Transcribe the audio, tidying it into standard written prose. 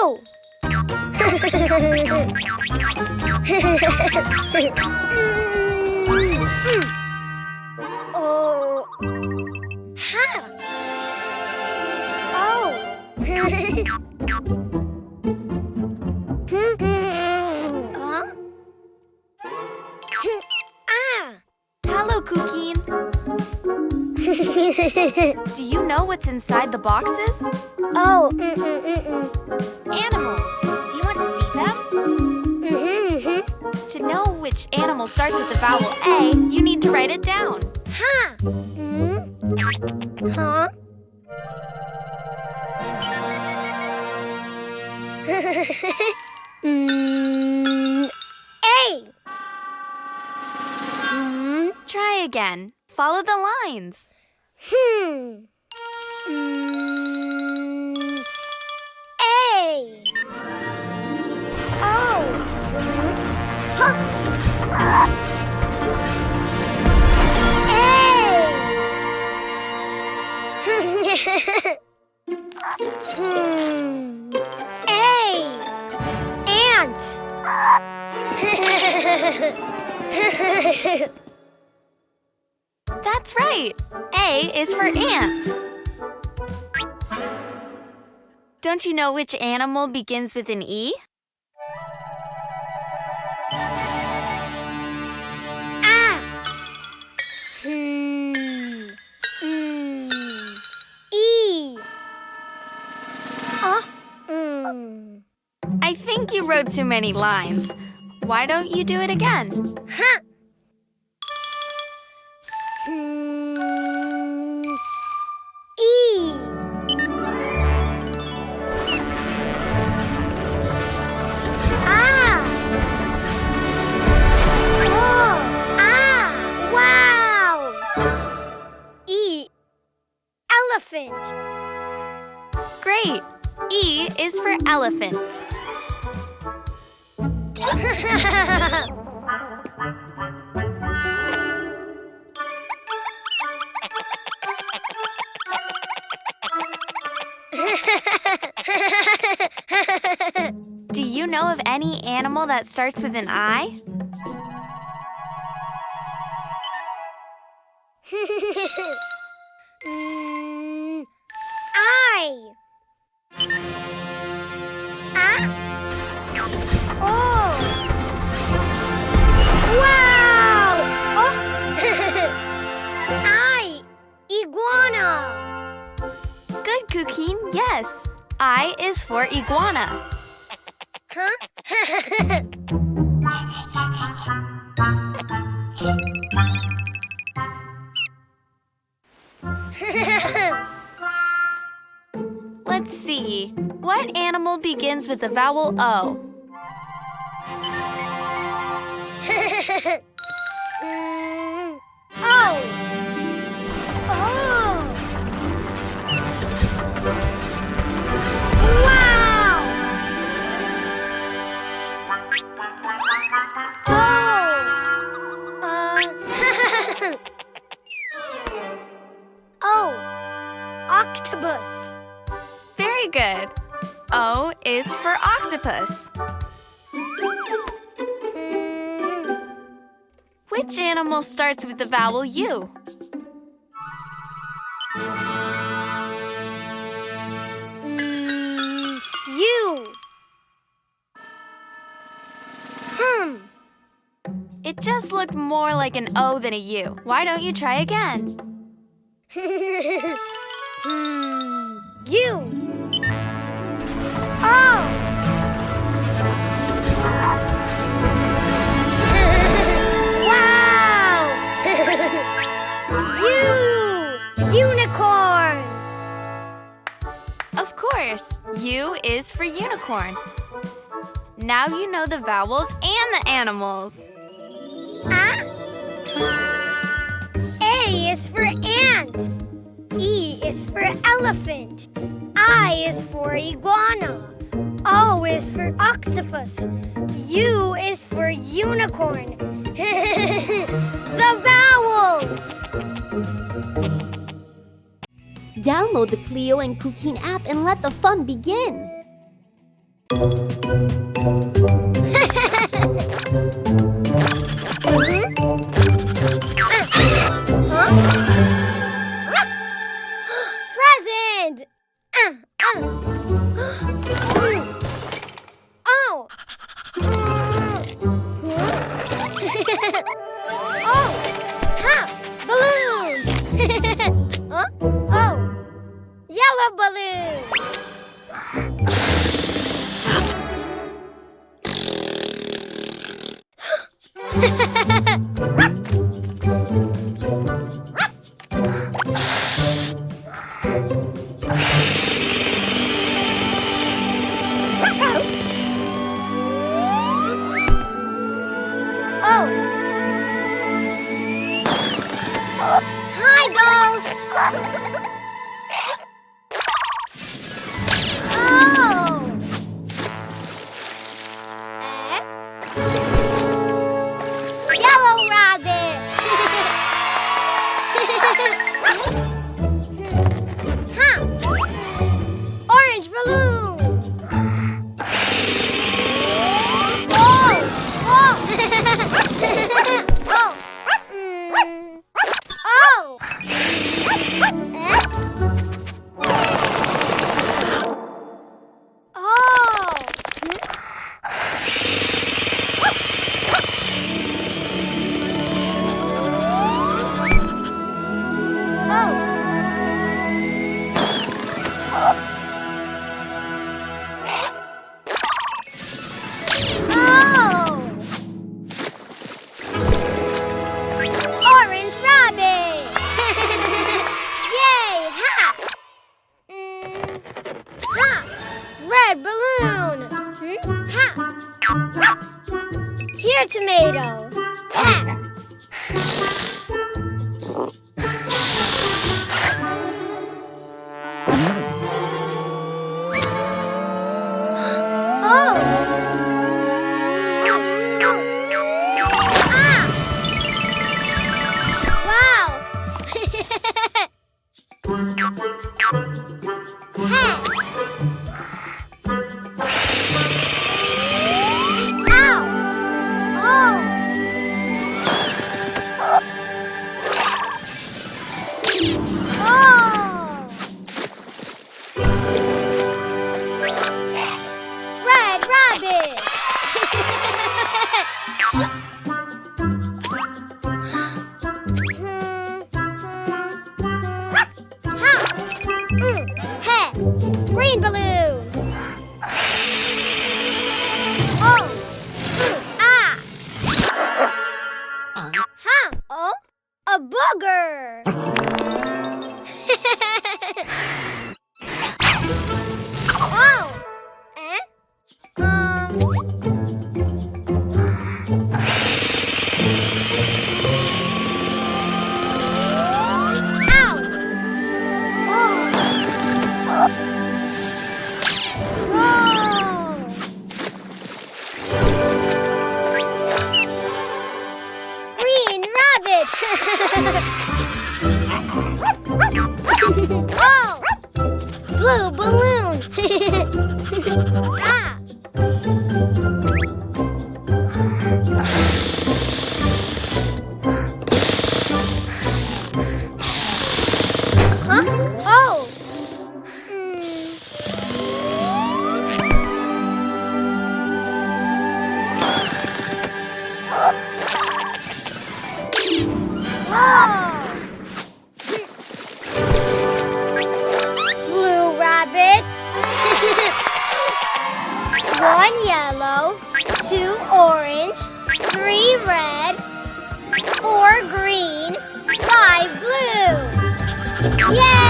Oh! Oh! Ha! Oh! Huh? Ah! Hello, Cuquin. Do you know what's inside the boxes? Oh! Animals. Do you want to see them? To know which animal starts with the vowel A, you need to write it down. Ha! Huh? A! Try again. Follow the lines. A! Oh! Huh. A! Ant! That's right. A is for ant. Don't you know which animal begins with an E? Ah! E! I think you wrote too many lines. Why don't you do it again? Huh! E! Ah! Oh! Ah! Wow! E! Elephant! Great. E is for elephant. Do you know of any animal that starts with an I? I. Ah? Oh. Wow! Oh. I. Iguana. Good, Cuquin. Yes. I is for iguana. Huh? Let's see. What animal begins with the vowel O? Oh. Oh. Wow. Oh. Octopus. Very good. O is for octopus. Which animal starts with the vowel U? U. It just looked more like an O than a U. Why don't you try again? U. Oh. Wow. Unicorn. Of course. U is for unicorn. Now you know the vowels and the animals. Ah? A is for ant. E is for elephant. I is for iguana. O is for octopus. U is for unicorn. The vowels! Download the Cleo and Cuquín app and let the fun begin! Present! Oh! Oh! Ha! Balloon! Huh? Oh! Yellow balloon! Oh! Hi, Ghost! Oh! Yellow rabbit! Ha! Orange balloon! Oh! Oh! Oh! Orange rabbit! Yay! Ha! Ha! Red balloon! Ha! Here, tomato! Ha! Red rabbit! Green balloon! Oh! Oh! A booger! Oh! Green rabbit! Oh! Blue balloon! Huh? Oh! Blue rabbit. 1 yellow, 2 orange, 3 red, 4 green, 5 blue. Yay!